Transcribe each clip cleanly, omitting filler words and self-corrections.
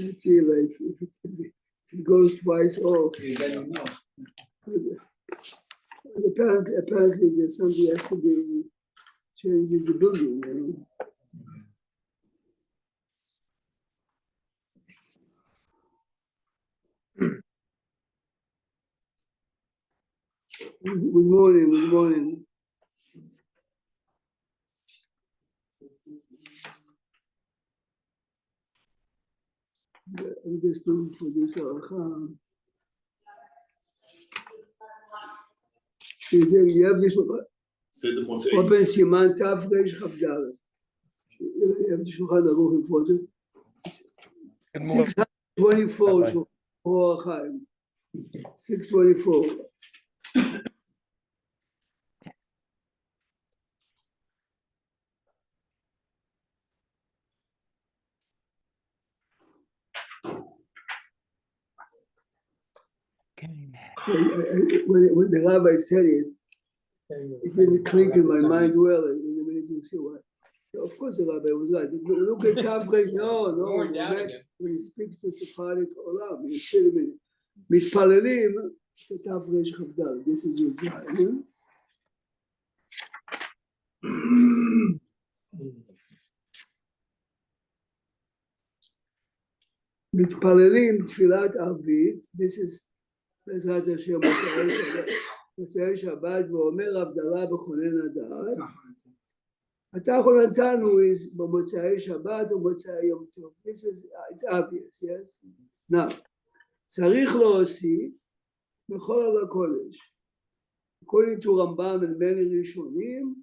Let's see, like, if it goes twice off. Then you know. Apparently there's something has to be changed in the building, you know. Good morning, good morning. I'm just looking for this you have this open סימן תרכ"ד. You have the שולחן ערוך in front of you. 624 אור החיים. 624. When the rabbi said it didn't click in my mind well. In the minute you see what. Of course, the rabbi was right. Look at Tafresh. No. When he speaks to Sephardic Olam, he said a minute. מתפללים תרכ"ד. This is your time. מתפללים תפילת ערבית. This is בעזרת השם מוצאי שבת ואומר הבדלה בכונן הדעת. התחתונתנו is במוצאי שבת ומוצאי יום טוב. This is it's obvious, yes. Now, צריך להוסיף בכל על הקודש. according to רמב"ם and many ראשונים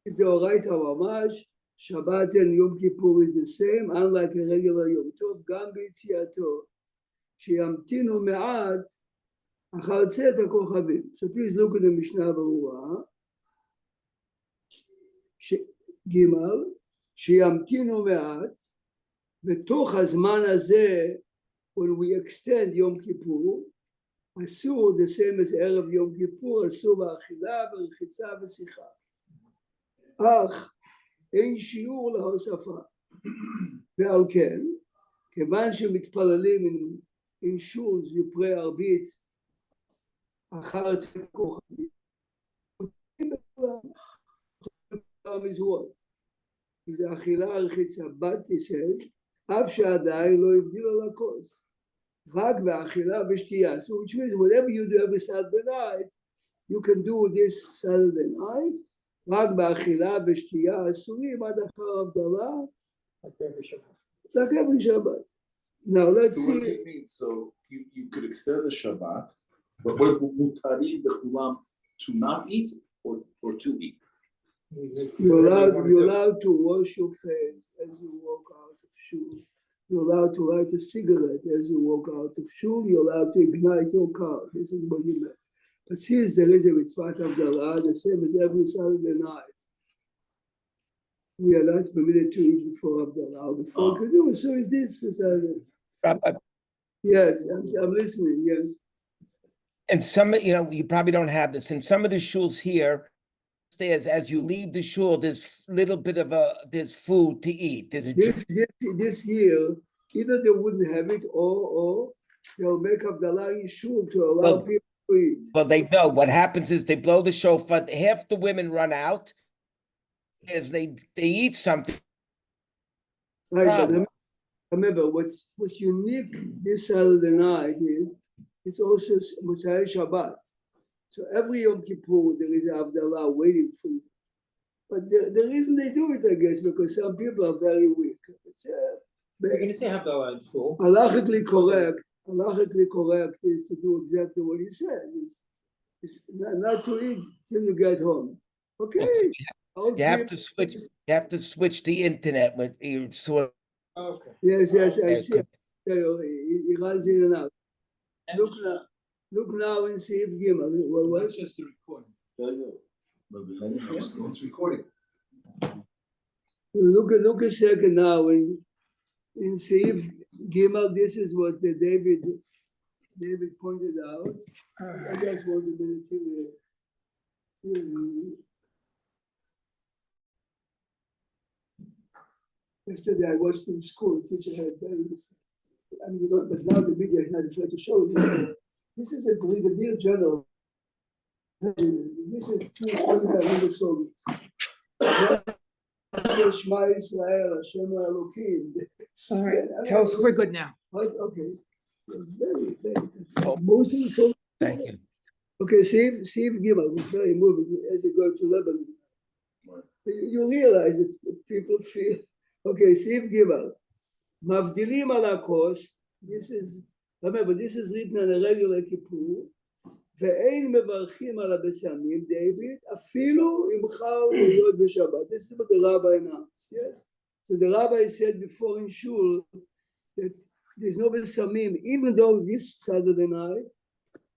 is דאורייתא ממש. שבת and יום כיפור is the same, unlike a regular יום טוב, גם ביציאתו. שימתינו מעט אחר צאת הכוכבים. So please look at the משנה ברורה. ג' שימתינו מעט, ותוך הזמן הזה, when we extend יום כיפור, אסור, the same as ערב יום כיפור, אסור באכילה ורחיצה ושיחה. אך אין שיעור להוספה. ועל כן, כיוון שמתפללים in shoes, you pray ערבית, אחר צאת הכוכבים, is what? is אכילה רחיצה, but he says, אף שעדיין לא הבדיל על הכוס. רק באכילה ושתייה. So which means whatever you do every Saturday night, you can do this Saturday night, רק באכילה ושתייה אסורים עד אחר הבדלה. like every Shabbat. Now let's see. What does it mean? So you could extend the Shabbat, but what if mutarim b'chulam to not eat or to eat? You're allowed to wash your face as you walk out of shul. You're allowed to light a cigarette as you walk out of shul. You're allowed to ignite your car. This is what you meant. But since there is a mitzvah Havdalah, the same as every Saturday night, we are not permitted to eat before Havdalah. Before Kedusha. So is this Saturday? Yes, I'm listening. Yes. And some, you probably don't have this. In some of the shuls here, as you leave the shul, there's little bit of there's food to eat. This year, either they wouldn't have it or they'll make Havdalah in shul to allow people to eat. Well, they know what happens is they blow the shofar. Half the women run out as they eat something. Right, but remember what's unique this Saturday night is it's also Motzei Shabbat. So every Yom Kippur there is a Havdalah waiting for you. But the reason they do it, I guess, because some people are very weak. You're going to say Havdalah in shul. Halachically correct is to do exactly what he says. It's not to eat till you get home. Okay. You have to switch. You have to switch the internet with your sort. Okay. Yes, I see. He runs in and out. Look now and see if Gimel. Well, that's just the recording. It's recording. Look a second now and see if Gimel. This is what David pointed out. I just want a minute to. Yesterday I watched in school. Teacher had very I mean, you don't, but now the media is not afraid to show you. This is a brigadier general. This is 2,500 soldiers. Shema Israel, Hashem Elokim. All right, tell us we're good now. Right, okay. It was very, very. Most of the soldiers. Thank you. Okay, Steve Gimel was very moving as they go to Lebanon. You realize that people feel, okay, Steve Gimel, Mavdilim ala kos, this is, remember, this is written on a regular Kippur, ואין מברכים על הבשמים, David, אפילו אם חל להיות בשבת. This is what the rabbi announced, yes? So the rabbi said before in Shul that there's no besamim, even though this Saturday night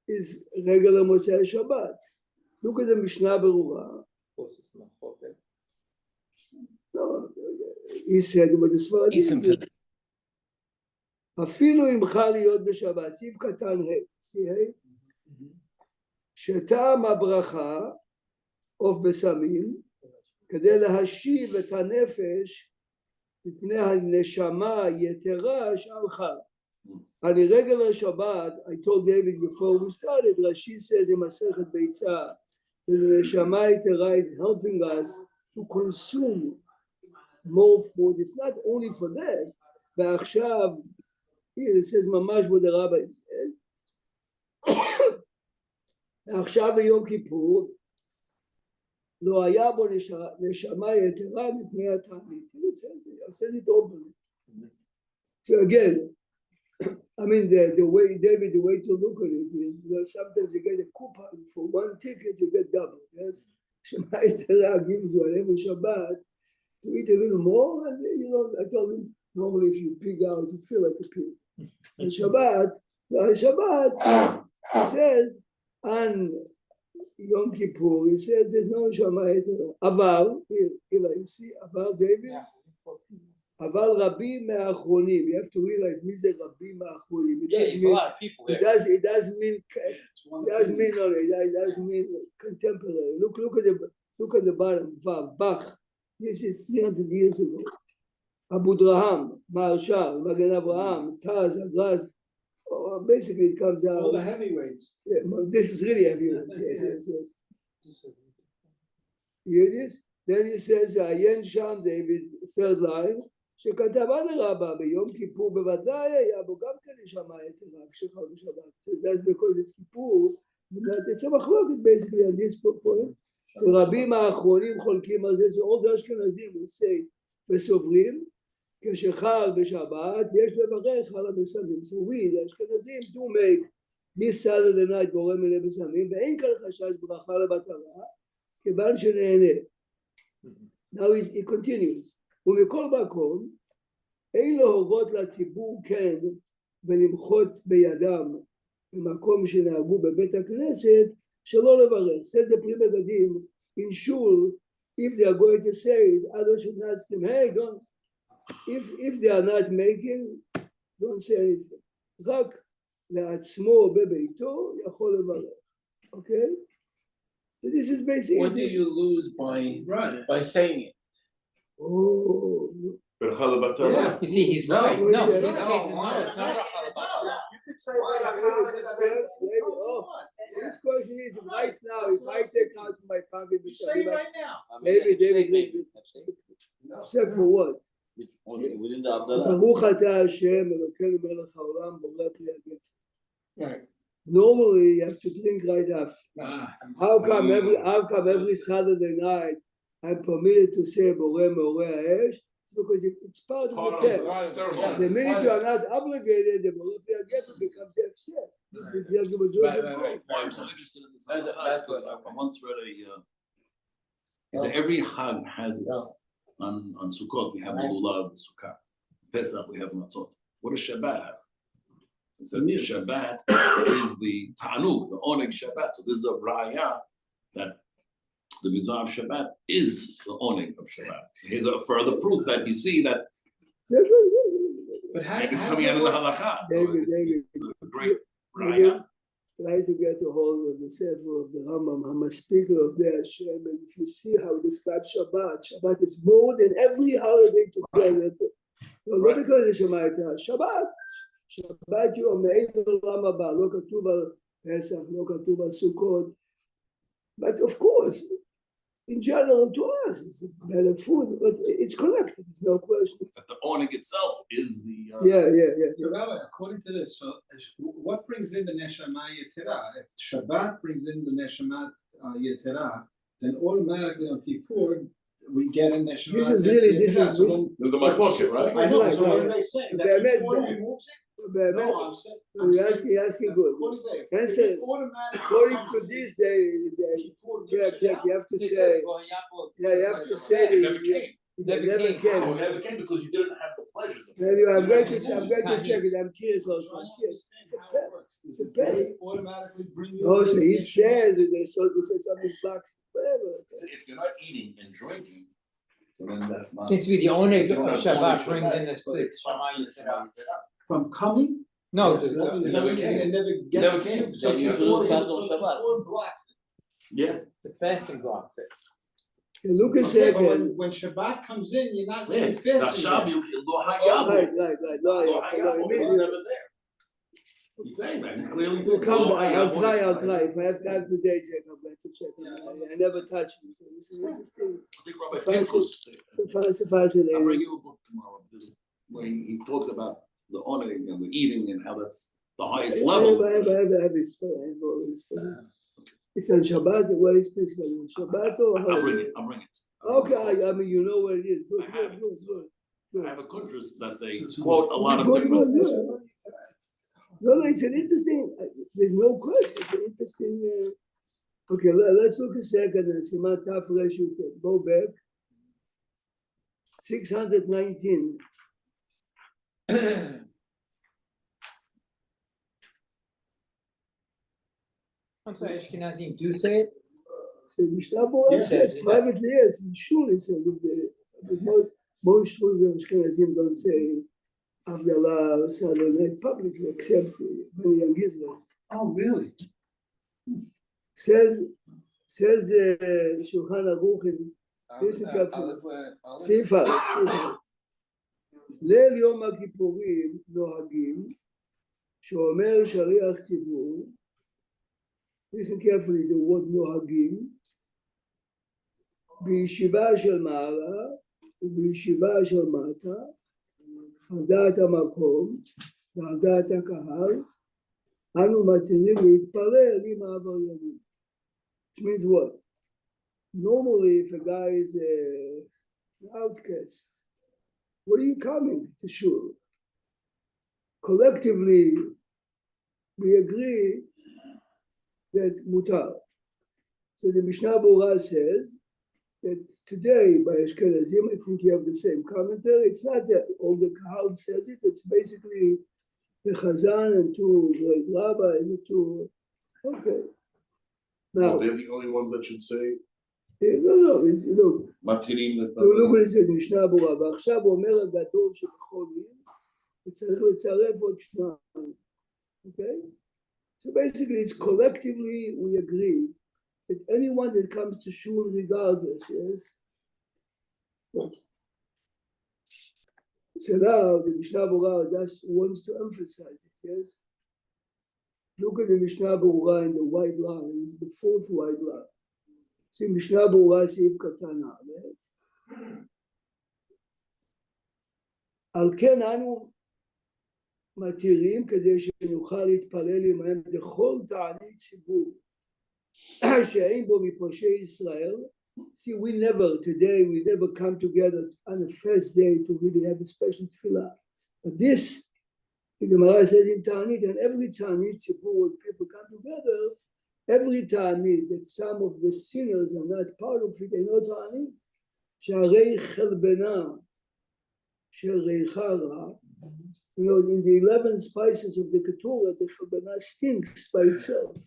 is regular Motzei Shabbat. Look at the Mishnah Berurah. No, he said, but the Sfaradim, אפילו אם חל להיות בשבת, סעיף קטן ה', see ה'? שטעם הברכה עוף בסמים כדי להשיב את הנפש מפני הנשמה יתרה שעל חל. On a regular Shabbat, I told David before we started, Rashi says in Masechet Beitza that the neshama yetera is helping us to consume more food. It's not only for that, but עכשיו, here it says mamash what the rabbi said. עכשיו ביום כיפור לא היה בו נשמה יתרה מפני התענית. I said it openly. So again, I mean the way David, the way to look at it is, you know, sometimes you get a coupon for one ticket, you get double. Yes, Shema Yetera gives you on every Shabbat to eat a little more, and you know I told him normally if you pig out, you feel like a pig. And Shabbat, he says. On Yom Kippur, he said there's no Shema Yetera. Aval, here, you see, Aval, David? Aval Rabbi Me'achronim. You have to realize, Mize Rabbi Me'achronim. Yeah, there's a lot of people there. It doesn't mean contemporary. Look at the bottom, Vav, Bach. This is 300 years ago. Abu Draham, Marshal, Magen Avraham, Taz, Agraz. Basically, it comes out. All the heavyweights. Yeah, well, this is really heavyweights. Yes. Hear this? Then he says, Ayen Sham, David, third line, שכתב אדרבה ביום כיפור בוודאי היה בו גם כן נשמה יתרה כשחל בשבת. That's because it's כיפור, it's a מחלוקת basically on this point. So רבים האחרונים חולקים על זה, so all the אשכנזים will say, וסוברים, כשחל בשבת יש לברך על הבשמים. So we, the אשכנזים, do make this Saturday night גורם מיני בשמים, ואין כאן חשש ברכה לבטלה, כיוון שנהנה. Now he continues. ומכל מקום, אין להורות לציבור כן ולמחות בידם במקום שנהגו בבית הכנסת שלא לברך. Says the Pri Megadim in shul, if they are going to say it, others should not ask them, hey, don't. If they are not making, don't say anything. רק לעצמו בביתו יכול לברך. Okay? So this is basically. What do you lose by saying it? Oh. Yeah. You see, he's right. No, in this case, no, it's not. You could say this question is right now. If I take out my pocket, Say it right now. maybe David. Except for what? Within the Abdallah. ברוך אתה השם אלוקינו מלך העולם בורא פרי הגפן. Right. Normally you have to drink right after. How come every Saturday night I'm permitted to say Borei Meorei Ha'esh? It's because it's part of the text. The minute you are not obligated, the Borei Pri HaGefen becomes upset. This is exactly what Joseph said. Why I'm so interested in this because I once read is that every Chag has its on Sukkot we have the lulav, the sukkah. Pesach we have matzot. What does Shabbat have? So Shabbat is the Ta'anug, the Oneg Shabbat. So this is a raya that the mitzvah of Shabbat is the Oneg of Shabbat. So here's a further proof that you see that But how it's does coming it out of the work? halakha. So David, it's a great raya. Try to get a hold of the Sefer of the Rambam. I'm a speaker of the Hashem, and if you see how he describes Shabbat is more than every holiday together. No, not because of Shema Yetera. שבת יום מעבר לעולם הבא, לא כתוב על פסח, לא כתוב על סוכות. But of course, in general to us, it's better food, but it's connected, there's no question. But the awning itself is the. Yeah. So Rabbi, according to this, so what brings in the Neshama Yetera? If Shabbat brings in the Neshama Yetera, then automatically on Kippur, we get a Neshama This is really, this Yetera. is, So This is the mashloket, right? I know, Right, so what right. are they saying? So That באמת, Kippur removes it? באמת, No, I'm saying, you're asking good. what is that? Answer. It automatically According to comes in. this, Kippur Jack, takes it you out? have to say, yeah, you have to say It that never came. it Never never came. came. Oh, it never came because you didn't have the pleasures of it. Anyway, I'm going to Ta'anit. check it. I'm curious I'm also. trying I'm to curious. understand how it works. Does It's a it penny. automatically bring you? Also, the he Neshama? says that they say something blocks whatever. So if you're not eating and drinking, so then that's not. Seems to be the owner You don't of have Shabbat ownership, brings in right? this. But it stops the Neshama Yetera. From coming? No, Is that what it you're never saying? came. It never It gets. never came. So Yeah, Kippur usually is- starts on so Shabbat. Kippur blocks it. Yeah. the fasting blocks it. Look a Okay, but second. when Shabbat comes in, you're not Yeah. really fasting. Now, yet. lo hayabo. Right. No, Lo yeah, hayabo. no, It was it never there. He's saying that. He's clearly means- saying. Come, lo I'll hayabo try. is- If I have time today, Jack, I'm going to check it. I never touched it. So this is interesting. I think Rabbi Suffice Pinchas. It's a I'll fascinating. bring you a book tomorrow because when he talks about the honoring and the eating and how that's the highest level. I have his phone. It's on Shabbat. Where is this? On Shabbat or I'll bring holiday? it. I'll bring it. Okay, I mean, you know where it is. Good, I have it. good. I have a kuntrus that they quote a lot of Good, different. good. No, it's an interesting, there's no question, it's an interesting, okay, let's look a second and see my tough ratio. Go back. 619. I'm sorry, Ashkenazim do say it. So Mishnah Berurah Yes, says it does. privately, yes, in shul it says, but most shuls of Ashkenazim don't say Avdallah Sadonai publicly, except many young Israel. Oh, really? Says the Shulchan Aruch in Listen carefully. סעיף א', ליל יום הכיפורים נוהגים שאומר שליח ציבור, listen carefully the word נוהגים, בישיבה של מעלה ובישיבה של מטה, על דעת המקום ועל דעת הקהל, אנו מתירים להתפלל עם העבריינים. Which means what? Normally, if a guy is an outcast, what are you coming to shul? Collectively, we agree that mutar. So the Mishnah Berurah says that today by Ashkenazim, I think you have the same commentary. It's not that all the Kahal says it. It's basically the Chazan and two great rabbis and two. Okay. Now, They're the only ones that should say no, it's, look. matirim תראו לזה משנה ברורה, ועכשיו אומר הגדול שבכל עיר, וצריך לצרף עוד שניים, okay? So basically it's collectively we agree that anyone that comes to shul regardless, yes? So now the Mishnah Berurah just wants to emphasize it, yes? Look at the Mishnah Berurah in the white line, it's the fourth white line. See משנה ברורה סעיף קטן א', על כן אנו מתירים כדי שנוכל להתפלל עמהם לכל תענית ציבור שאין בו מפושעי ישראל. See, we never come together on the first day to really have a special tefillah. But this, the Gemara says in Ta'anit, and every Ta'anit ציבור when people come together, every Ta'anit that some of the sinners are not part of it, they know Ta'anit. שהרי חלבנה של ריחה רע, you know, in the 11 spices of the Keturah, the חלבנה stinks by itself.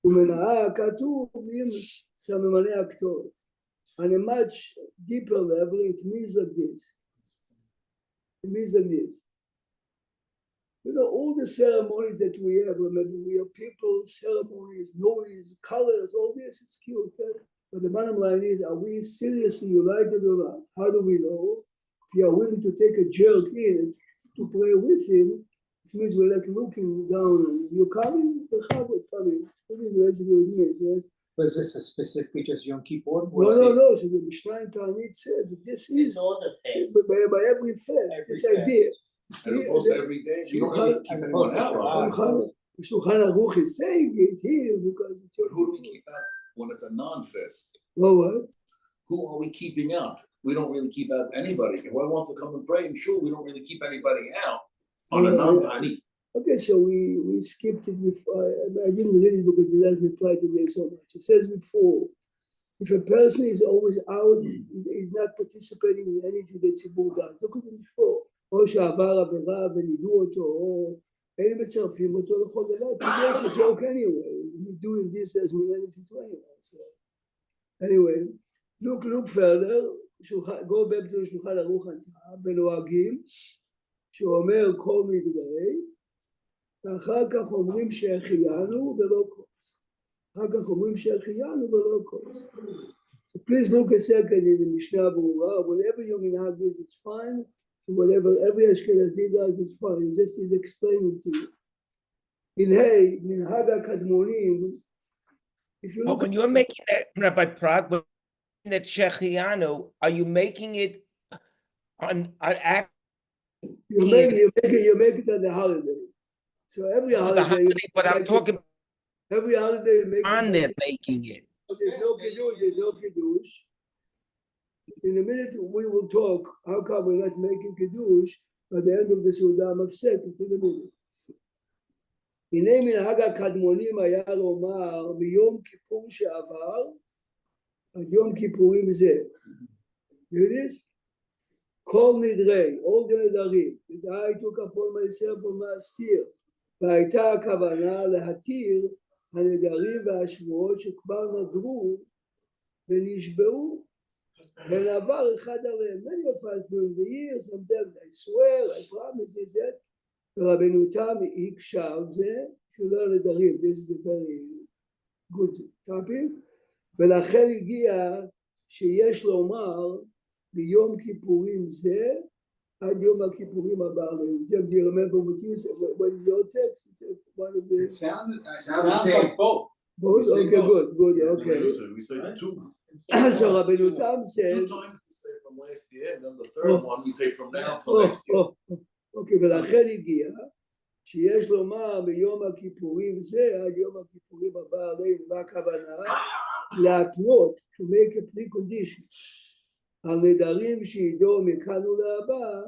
ומנעה כתוב עם סממני הקטורת. On a much deeper level, it means like this. It means like this. You know, all the ceremonies that we have, remember, we have people, ceremonies, noise, colors, all this is cute. Okay? But the bottom line is, are we seriously united or not? How do we know? If you are willing to take a jerk in to pray with him, which means we're like looking down and you're coming, the Chavod coming. Yes. Was this a specifically just Yom Kippur? No. So the Mishnah in Ta'anit says that this is all the faiths. by every fest, Every this fast. idea. As opposed to every day, you don't really keep As anyone opposed to out. Shabbat. Shulchan Aruch is saying it here because it's your. But who do we keep out when it's a non-fest? Well, what? Who are we keeping out? We don't really keep out anybody. If I want to come and pray, and sure, we don't really keep anybody out on a non-Ta'anit. Okay, so we skipped it before. I didn't read it because it doesn't apply today so much. It says before, if a person is always out, he's not participating in anything that Tzibur does. Look at it before. או שעבר עבירה ונידו אותו, או אין מצרפים אותו לכל דבר. It's a joke anyway. He's doing this doesn't mean anything to anyone. So, anyway, look further. Go back to שולחן ערוך ונוהגים, שאומר כל מדרי, ואחר כך אומרים שהחיינו ולא כוס. אחר כך אומרים שהחיינו ולא כוס. So please look a second in the Mishnah Berurah. Whatever your minhag is, it's fine. Whatever every Ashkenazi does, it's fine. He just is explaining to you. In Hey, minhag HaKadmonim, if you But look when you're making that, Rabbi Prague, when you're making that Shechianu, are you making it on act you make it on the holiday. So every for the holiday, holiday? But I'm talking every holiday you make on it. there making it. There's no kiddush. In a minute we will talk how come we're not making kiddush at the end of the Suda Mafsek in a minute. הנה מנהג הקדמונים היה לומר מיום כיפור שעבר עד יום כיפורים זה. יודיס? כל נדרי, all the נדרים, I took upon myself from last year, והייתה הכוונה להתיר הנדרים והשבועות שכבר נדרו ונשבעו ונעבר אחד עליהם. Many of us during the years, sometimes I swear, I promise this, that, ורבנו תם הקשה על זה, שלא נדרים. This is a very good topic. ולכן הגיע שיש לומר ביום כיפורים זה עד יום הכיפורים הבא עליהם. Do you remember what you said? What is your text? It's one of the... It sounds like both. Both? We say Okay, both. good, okay. We say two. So Rabbeinu Tam said... Two times we say from last year, and then the third one we say from now till next year. אוקיי, ולכן הגיע שיש לומר ביום הכיפורים זה עד יום הכיפורים הבא עלינו. מה הכוונה? להתנות, to make a precondition, על נדרים שידעו מכאן ולהבא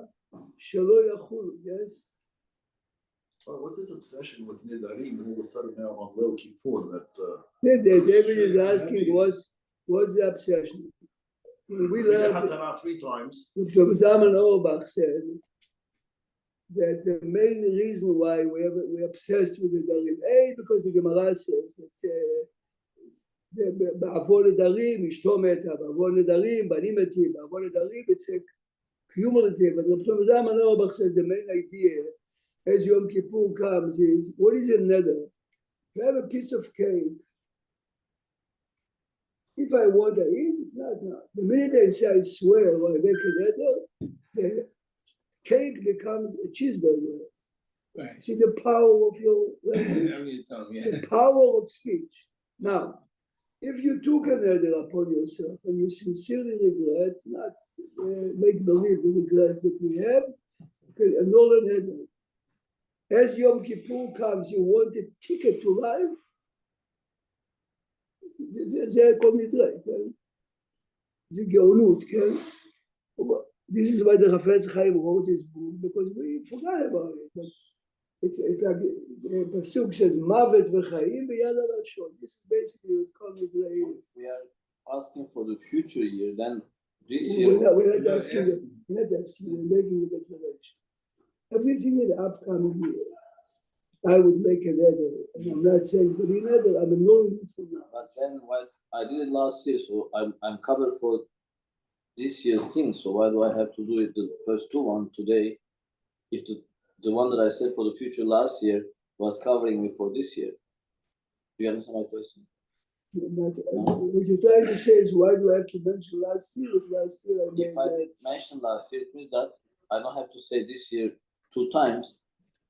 שלא יחולו, yes? What's this obsession with Nidarim all of a sudden now on Lil Kippur that David is asking what's the obsession? We we did learned, Hatanah 3 times. Zalman Auerbach said that the main reason why we're obsessed with the Darim, because the Gemara says that בעוון נדרים אשתו מתה, בעוון נדרים בנים מתים, בעוון נדרים it's a cumulative. But Dr. Zalman Auerbach says the main idea as Yom Kippur comes is, what is a neder? You have a piece of cake. If I want to eat, if not, not. The minute I say I swear or I make a neder, the cake becomes a cheeseburger. Right. See the power of your language, the power of speech. Now, if you took a neder upon yourself and you sincerely regret, not make believe the regrets that we have, okay, annul a neder. As Yom Kippur comes, you want a ticket to life. זה כל נדרי, כן? זה גאונות, כן? This is why the Chafetz Chaim wrote his book, because we forgot about it. But it's like the Pasuk says, Mavet v'chaim b'yad ha'lashon. This is basically what Kol Nidrei is. We are asking for the future year, then this year. We're not asking, we're making a declaration. Everything in the upcoming year, I would make a letter, and I'm not saying to be letter, I'm annulling it for now. But then what I did it last year, so I'm covered for this year's thing. So why do I have to do it the first two one today? If the one that I said for the future last year was covering me for this year. Do you understand my question? What you're trying to say is, why do I have to mention last year? If last year I made If I that. mentioned last year, it means that I don't have to say this year two times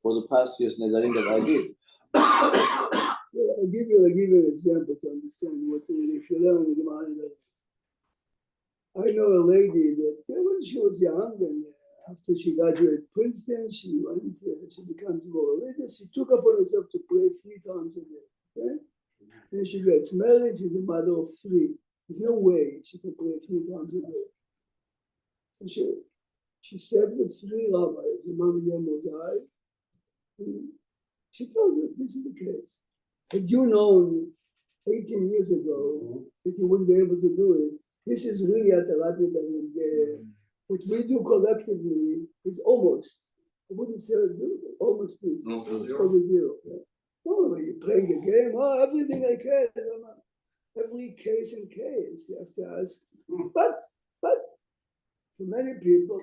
for the past years Nedarim that I did. I'll give you an example to understand what if you learn the Gemara. I know a lady that when she was young and after she graduated Princeton, she becomes more religious. She took upon herself to pray 3 times a day. Okay? Then she gets married. She's a mother of 3. There's no way she can pray 3 times a day. And she sat with 3 rabbis, Imam Yemozai, and she tells us this is the case. Had you known 18 years ago that you wouldn't be able to do it, this is really Atarat Nedarim. What we do collectively is almost, I wouldn't say almost is. Almost It's zero. probably 0. Yeah. Oh, you're playing a game, everything I can. Every case and case you have to ask. But for many people,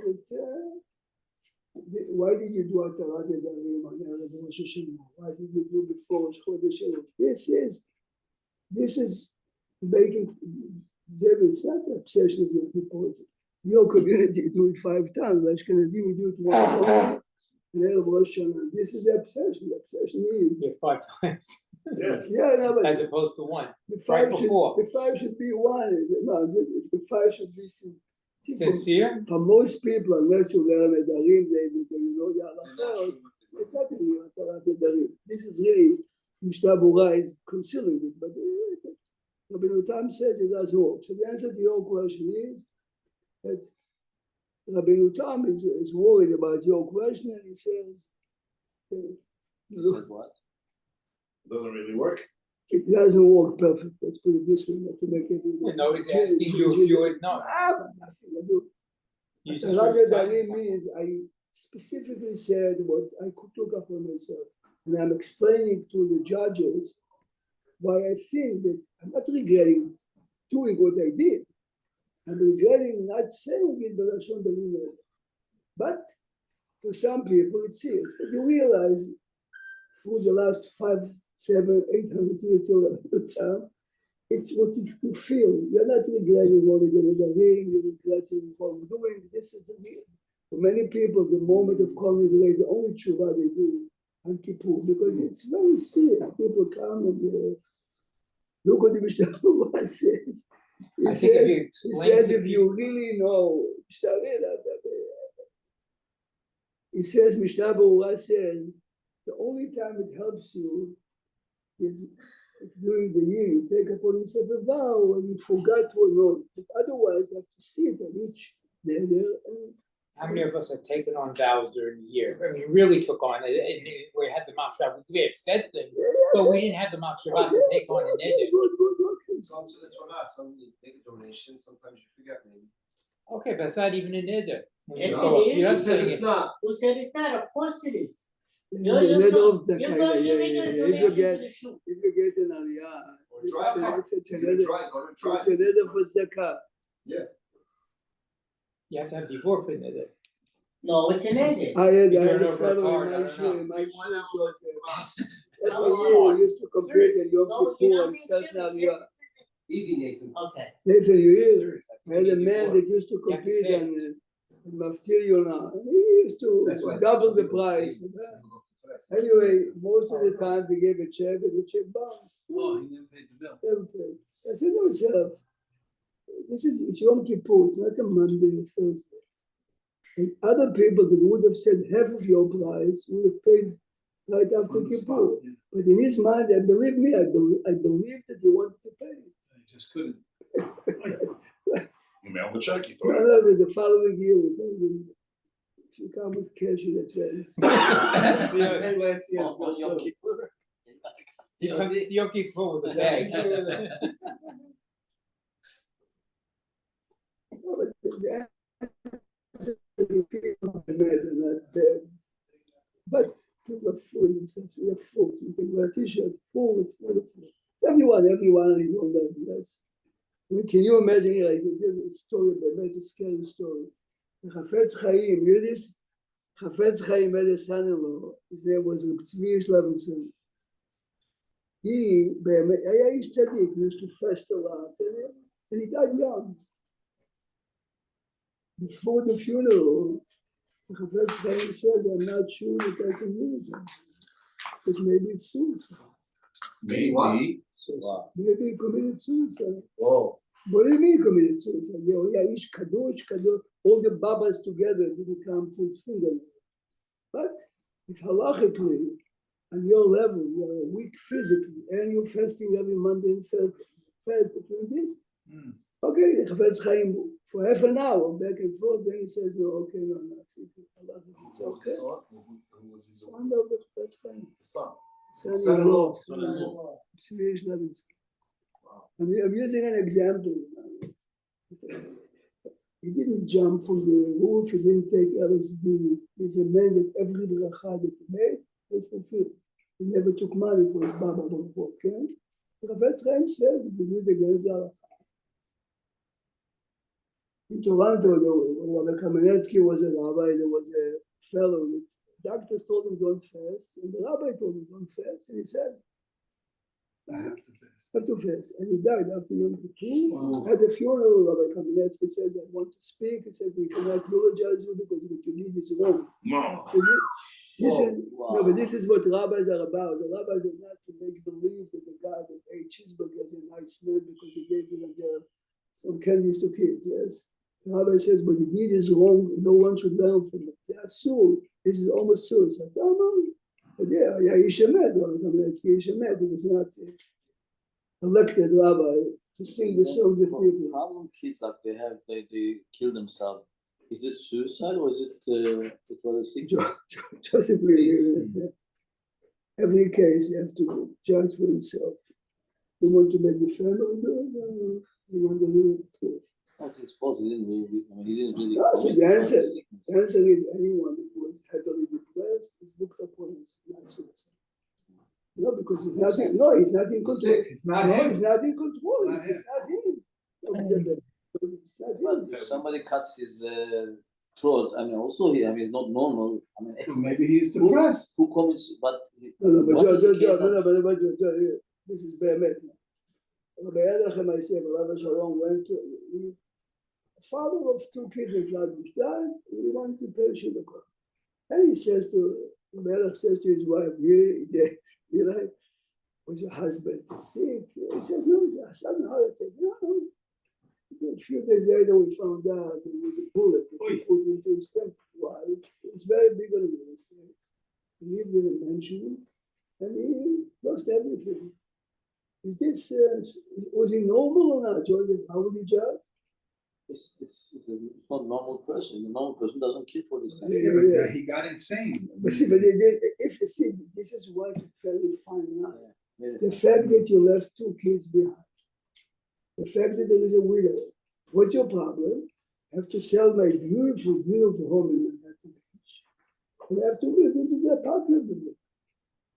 why did you do Atarat Nedarim on Erev Rosh Hashanah? Why did you do before Rosh Chodesh Elul? This is making, it's not the obsession of your people. Your community do it 5 times. Ashkenazim we do it once only. In Erev Rosh Hashanah. This is the obsession. The obsession is. Yeah, 5 times, Yeah, no, but as opposed to 1. the right 5 before. the 5 should be 1. No, the 5 should be Sincere? For most people, unless you learn Nedarim, they know the halachot. It's not really Atarat Nedarim. This is really Mishnah Berurah is considering it, but Rabbeinu Tam says it doesn't work. So the answer to your question is that Rabbeinu Tam is worried about your question, and he says, You said what? It doesn't really work. it doesn't work perfect. Let's put it this way, not to make it. No, he's asking you if you would know. Nothing. I do. You just Atarat were telling Nedarim something. means I specifically said what I took upon myself, and I'm explaining to the judges why I think that I'm not regretting doing what I did. I'm regretting not saying it, but Lashon B'Nei. But for some people, it's serious. But you realize through the last 500, 700, 800 years till time, it's what you feel. You're not regretting what you're doing, you're regretting what you're doing. This is the real. For many people, the moment of calling it the only tshuva they do on Kippur, because it's very serious. People come and look what the Mishnah Berurah says. I think if you He explain says to if you really know, he says, Mishnah Berurah says, the only time it helps you is if during the year you take upon yourself a vow and you forgot to know. But otherwise, you have to see it on each neder. How many of us have taken on vows during the year? I mean, really took on it, and we had the machshava. We had said things, but we didn't have the machshava to take on a neder. Good. Some to the Torah, some you make a donation, sometimes you forget maybe. Okay, but it's not even a neder. Yes, So it is. you're It not says saying it's it. not. Who said it's not? Of course it is. The You're neder of you're zakah, making a donation to the shul. if you get an aliyah, Or dry it's a If you neder. try, go to try. It's a neder for zakah. You have to have divorce for neder. No, it's an edit. I had You a turn over a fellow card, in I my don't shul, know. in my shul, Joseph. No, Every year we used to compete in Yom No, Kippur you're not and being Sat serious. Aliyah. Easy, Nathan. Okay. Nathan, you hear? Serious. I had a man that used to You have to compete say on Maftir Yonah. And he used to That's why. double some the people price. pay, some people go to Torah. Anyway, most of the time they gave a check and the check bounced. Oh, he never paid the bill. Never paid. I said to myself, it's Yom Kippur, it's not a Monday or Thursday. And other people that would have said half of your price would have paid right after On the spot, Kippur. yeah. But in his mind, I believe me, I believe that he wanted to pay. I just couldn't. You mail the check, you No, throw it. no, the following year, we told him, if you come with cash in advance. Hey, last year's bill Yom too. Kippur. You come to Yom Kippur with a bag. No, but the answer to the people imagine that bad. But people are full, we are full. You can wear a t-shirt full. Everyone on his own level. Yes. I mean, can you imagine like a story, but made a scary story? Chafetz Chaim, you know this? Chafetz Chaim had a son-in-law. His name was Tzvi Shlevenson. He used to fast a lot, and he died young. Before the funeral, The Chafetz Chaim says, I'm not sure that I can use it. Because maybe it's suicide. Maybe. Wow. Maybe he committed suicide. Whoa. What do you mean committed suicide? Ish Kadosh, all the babas together didn't come to his fingernail. But if halachically, on your level, you are weak physically, and you're fasting every Monday and Thursday, fast between this, okay, the Chafetz Chaim for half an hour, back and forth, then he says, no, okay, no, no, it's Who was his okay. son? Who was his Son of the Chafetz Chaim. The son. Son-in-law. Son-in-law. Tzvi Shlevinsky. I'm using an example. He didn't jump from the roof, he didn't take LSD. He's a man that every bracha that he made was fulfilled. He never took money for his Baba Baruch, okay? The Chafetz Chaim says he did it against the in Toronto, Rabbi Kamenetsky was a rabbi, there was a fellow, the doctors told him don't fast, and the rabbi told him don't fast, and he said, I have to fast. have to fast. And he died after Yom Kippur. At the funeral, Rabbi Kamenetsky says, I want to speak. He said, we cannot eulogize you because what you did is wrong. No. But this is what rabbis are about. The rabbis are not to make believe that the guy that ate cheeseburgers is a nice man because he gave them some candies to kids, yes? The rabbi says, but the deed is wrong, no one should learn from it. They are sued. This is almost suicide. No. But yeah, Yishemed, Rabbi Kamenetsky Yishemed, he was not elected rabbi to sing the songs of people. Problem kids like they kill themselves. Is it suicide or is it was a sickness? Joseph Lee, every case you have to judge for himself. You want to make the family do it, you want to do it. It's not his fault. He didn't really. No, so commit the to answer sickness. is anyone who was heavily depressed is looked upon as not suicide. No, because he's not in control. Sick. It's not No, him. he's not in control. Not It's not him. No, he said that. It's not him. But if somebody cuts his throat, I mean, also it's not normal. I mean, Maybe he's depressed. who commits? But No, but what is the case Joe, this is Behemet. Rabbi Yadachem, I say, Rabbi Shalom went to, a father of two kids in Flatbush died, and he wanted to pay Shibakot. And he says to, Rabbi Yadachem says to his wife, you know, was your husband sick? He says, no, it's a sudden heart attack. No. A few days later, we found out there was a bullet that he put into his temple. Wow, it was very big on him. He lived in a mansion, and he lost everything. Is this, was he normal or not, Jordan? How would you judge? It's not a normal person. The normal person doesn't kill for this. Yeah, but he got insane. But see, if you see, this is why it's a very fine line. Yeah. The fact that you left two kids behind, the fact that there is a widow, what's your problem? I have to sell my beautiful, beautiful home in Manhattan Beach. And I have to move into the apartment with me.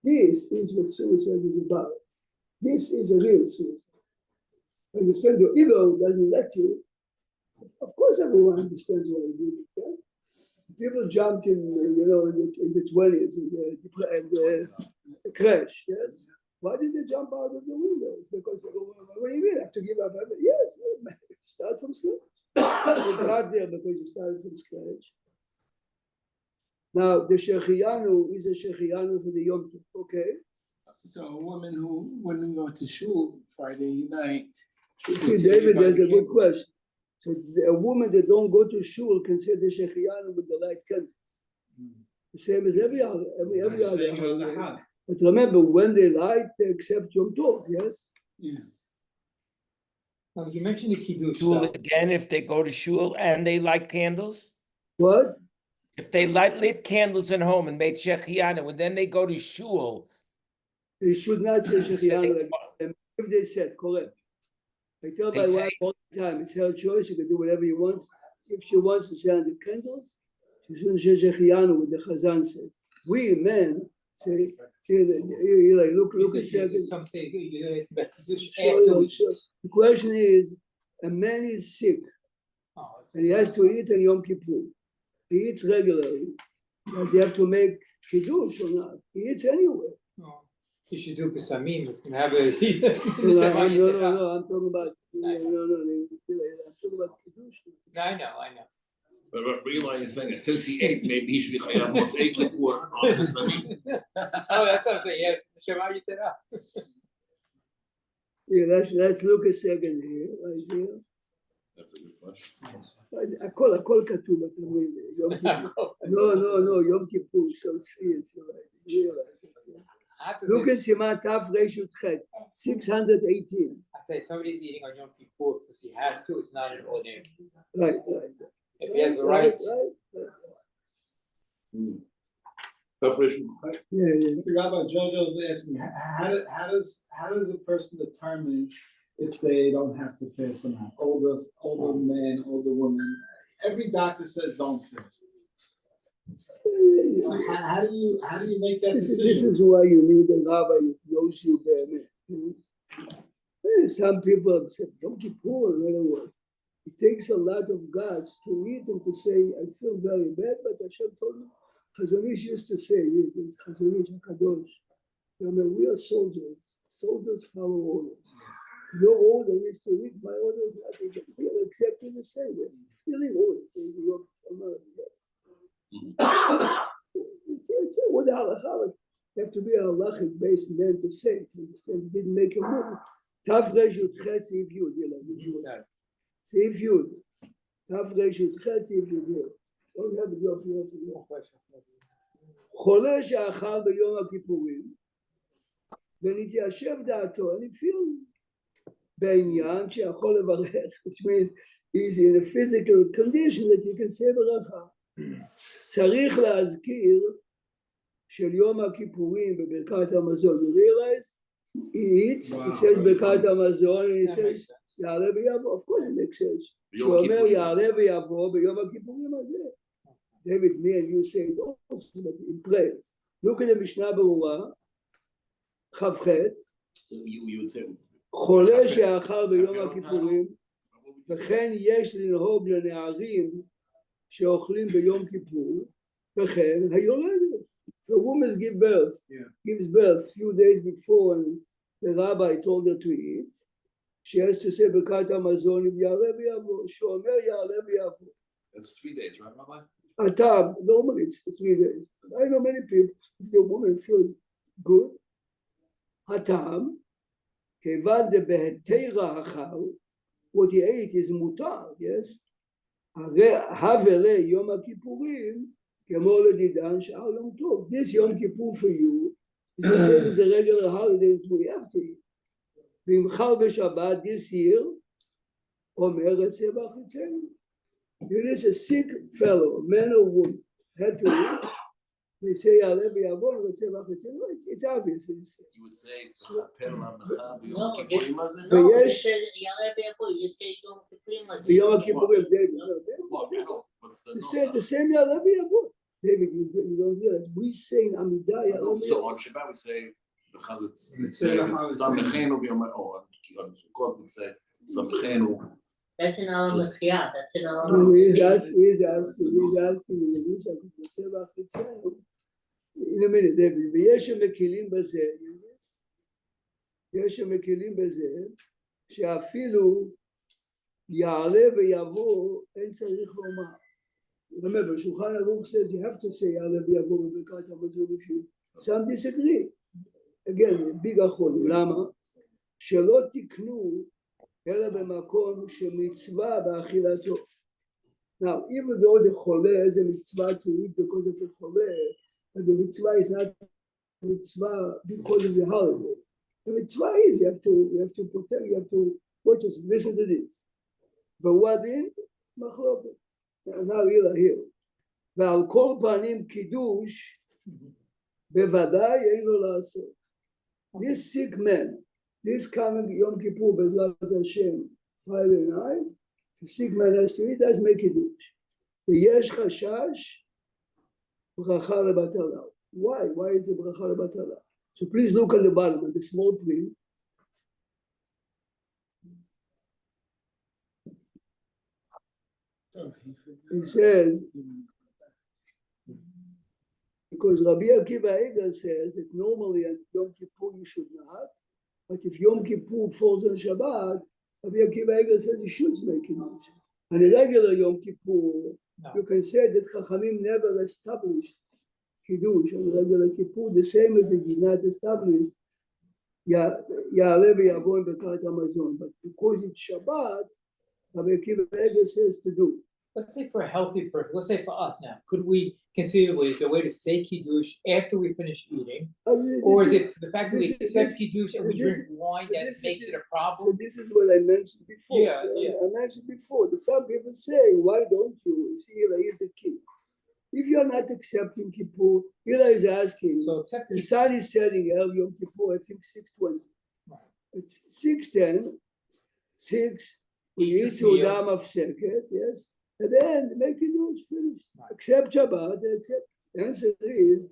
This is what suicide is about. This is a real suicide. Understand your ego doesn't let you. Of course, everyone understands why you did it. Yeah? People jumped in the 20s and the crash. Yes. Why did they jump out of the windows? Because what do you mean? I have to give up everything? Yes, start from scratch. You got there because you started from scratch. Now the Shechianu is a Shechianu for the Yom Tov. Okay. So a woman who wouldn't go to shul Friday night. See, David, there's a good question. So a woman that don't go to shul can say the Shechianu with the light candles. The same as every other. But remember, when they light, they accept Yom Tov, yes? Yeah. Now, you mentioned the Kiddush. Shul though. again, if they go to shul and they light candles? What? If they lit candles at home and made Shechianu, and then they go to shul. They should not say say- Shechianu again. If they said, correct. I tell my They wife all the time, it's her choice, she can do whatever you want. If she wants to say on the candles, she shouldn't say Shechianu, what the Chazan says. We men say, you like, look You at said Shechianu. some say you're asking about Kiddush Sure, after we sure. The question is, a man is sick and he has to eat on Yom Kippur. He eats regularly. Does he have to make Kiddush or not? He eats anyway. No. You should do Besamim, it's gonna have a. No, I'm talking about, I'm talking about Kiddush. I know. But Eli is saying that since he ate, maybe he should be chayav motzei kippur on the Sunday. Oh, that's what I'm saying, yes, Shema Yitera. Yeah, let's look a second here, right here. That's a good question. הכל כתוב, אתה מבין, יום כיפור. לא, יום כיפור, so see it, look at סימן תר"ח, 618. I tell you, if somebody's eating on Yom Kippur because he has to, it's not an ordinary. Right. If he has the right. Yeah. Rabbi Jojo's asking, how does a person determine if they don't have to fast or not? Older man, older woman. Every doctor says don't fast. How do you make that decision? This is why you need a rabbi who knows you better. Some people have said, Yom Kippur, whatever. It takes a lot of guts to eat and to say, I feel very bad, but Hashem told me. Chazon Ish used to say, Chazon Ish HaKadosh, we are soldiers. Soldiers follow orders. Your order is to read my orders. We are exactly the same. We're feeling orders. It's what the halakha. You have to be a halachic based man to say it. Understand? He didn't make a move. Tav Resh Yud Seif Yud. Seif Yud. Tav Resh Yud Seif Yud. Don't have it your חולה שאכל ביום הכיפורים ונתיישב דעתו, and he feels בעניין שיכול לברך, which means he's in a physical condition that you can say ברכה. צריך להזכיר של יום הכיפורים בברכת המזון. You realize he eats, he says ברכת המזון, and he says יעלה ויבוא. Of course it makes sense. שהוא אומר יעלה ויבוא ביום הכיפורים הזה. David, me and you say it also, but in prayers. Look at the Mishnah Berurah, Chavchet. You would say. חולה שאכל ביום הכיפורים, וכן יש לנהוג לנערים שאוכלים ביום כיפור, וכן היולדת. So women gives birth few days before, and the rabbi told her to eat. She has to say ברכת המזון אם יעלה ויבוא, שאומר יעלה ויבוא. That's 3 days, right, Rabbi? Atam, normally it's 3 days. I know many people, if the woman feels good, Atam, כיוון דבהתרא אכל, what he ate is mutar, yes? הרי הבלה יום הכיפורים, כמו לדידן שאר יום טוב. This Yom Kippur for you is the same as a regular holiday that we have to eat. ואם חל בשבת, this year, אומר רצה בחצנו. It is a sick fellow, man or woman, had to eat. They say, it's obvious. You would say, No, you say Yom Kippurim. Yom Kippurim, David. You said the same Ya'aleh v'yavo. David, you don't hear it. We say in Amidah Ya'aleh v'yavo. So on Shabbat we say, Samechenu b'yom, or on Sukkot we say, Samechenu. That's an Alam Mechia. That's an Alam. He's asking, in a minute, David, ויש המקילים בזה, יש המקילים בזה, שאפילו יעלה ויבוא, אין צריך לומר. Remember, Shulchan Aruch says you have to say יעלה ויבוא בברכת המזון if you. Some disagree. Again, big אחרון. למה? שלא תקנו אלא במקום שמצווה באכילתו. Now, even though the חולה is a mitzvah to eat because of the חולה, but the mitzvah is not mitzvah because of the holiday. The mitzvah is you have to protect, you have to watch us. Listen to this. V'wadin machloket. Now here. ועל כל פנים קידוש בוודאי אין לו לעשות. This sick man, this coming Yom Kippur Bezrat Hashem Friday night, the sick man has to eat, does make קידוש. ויש חשש ברכה לבטלה. Why is it ברכה לבטלה? So please look at the bottom, at the small print. It says, because Rabbi Akiva Eiger says that normally on Yom Kippur you should not, but if Yom Kippur falls on Shabbat, Rabbi Akiva Eiger says you should make קידוש. On a regular Yom Kippur, No. You can say that Chachamim never established Kiddush on regular Kippur, the same as they did not establish Ya'aleh v'Ya'avon Birkat Hamazon. But because it's Shabbat, Rabbi Akiva Eiger says to do. Let's say for a healthy person, let's say for us now, could we conceivably, is there a way to say Kiddush after we finish eating? Or is it the fact that we accept Kiddush and we drink wine that makes it a So problem? this is what I mentioned before. Yeah. I mentioned before that some people say, why don't you? See, here's the key. If you're not accepting Kippur, Eli is asking, So accept the sun is setting El Yom Kippur, I think 6:20. It's 6:10, 6, we Eat eat the meal. Sudam of Seket, yes, and then make Kiddush, finish. Accept Shabbat, accept. The answer is,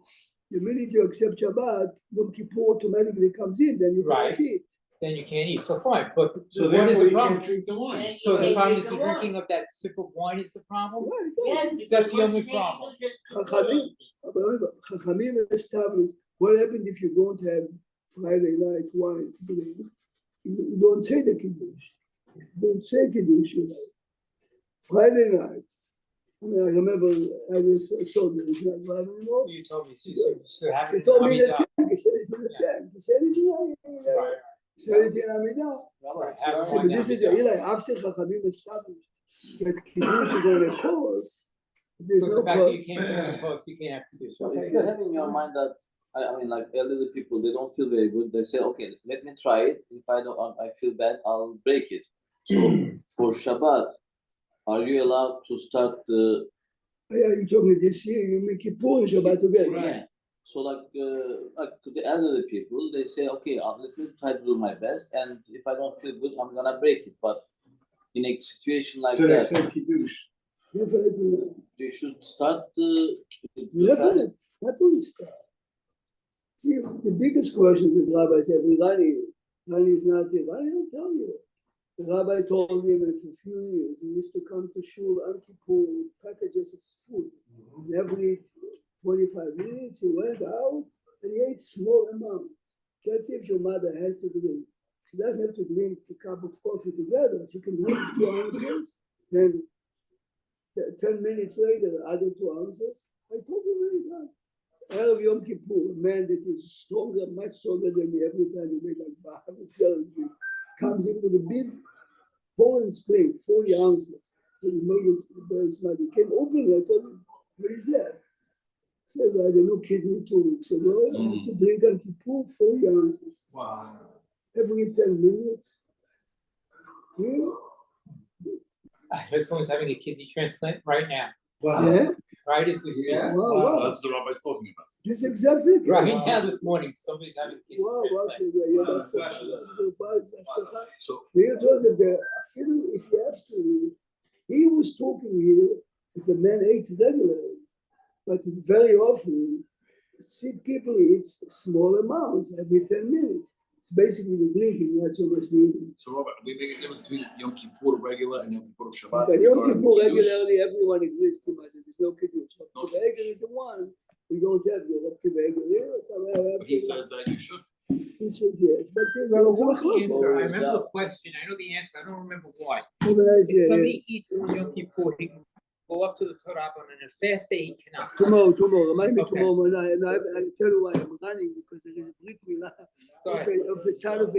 the minute you accept Shabbat, Yom Kippur automatically comes in, then you Right. can't eat. Then you can't eat, so fine, but So what is therefore the you problem? can't drink the wine. So the problem is the the drinking of that sip of wine is the problem? Right, Yes, right. because That's the once only you say problem. Kiddush, it's Chachamim, good. remember, Chachamim established what happened if you don't have Friday night wine to drink. You don't say the Kiddush. You don't say Kiddush, you know. Friday night. I mean, I remember I was sold it, it's not alive anymore. You told me, so have He it in told me the Amidah. tank, he said it in the tank. He said it in Right, he said it in Amidah. right, have So wine this is Amidah. Eli, after Chachamim established that Kiddush is on a course, there's So no the fact that you course. can't drink the post, you can't have Kiddush, So okay, if you good. have in your mind that, I mean, like elderly people, they don't feel very good, they say, okay, let me try it, if I don't, I feel bad, I'll break it. So for Shabbat, are you allowed to start the? You told me this year, you make Kippur and Shabbat together. Yeah. So like the elderly people, they say, okay, let me try to do my best, and if I don't feel good, I'm gonna break it. But in a situation like Then I that, said Kiddush. Definitely. you should start the Definitely. Not only start. See, the biggest questions that rabbis have, Rani is not here. Rani will tell you. The rabbi told him that for a few years he used to come to shul on Kippur with packages of food. And every 25 minutes he went out and he ate small amounts. That's if your mother has to drink. She doesn't have to drink a cup of coffee together. She can drink 2 ounces, then 10 minutes later, other 2 ounces. I told you many times. Erev Yom Kippur, a man that is stronger, much stronger than me every time he made like Baham, jealous me, comes in with a big Poland's plate, 40 ounces. So he made it very smart. He came open it. I told him, what is that? He says, I had a new kidney 2 weeks ago. I have to drink on Kippur 40 ounces. Wow. Every 10 minutes. Yeah. I heard someone's having a kidney transplant right now, Wow. Yeah. right as we speak. Yeah. Wow, Wow. wow. That's the rabbi's talking about. This is exactly it. Right Wow. now, this morning, somebody's having a kidney Wow, wow. transplant. So, yeah, Wow, that's wow. So Real Joseph, if you have to, he was talking here that the man ate regularly, but very often, sick people eat small amounts every 10 minutes. It's basically the drinking, not so much eating. So Robert, we make a difference between Yom Kippur regular and Yom Kippur of Shabbat. But Yom regarding Kippur Kiddush. regularly, everyone agrees too much. There's no Kiddush. No So the Egel is the one, we don't have Yom Kippur here. But he says that you should. He says yes, but Well, what was the answer? I remember the question, I know the answer, I don't remember why. If somebody eats on Yom Kippur, he can go up to the Torah, but on a fast day, he cannot. Tomorrow, remind me Okay. tomorrow, and I tell you why I'm running, because there is a Brit Milah Go ahead. of a son of a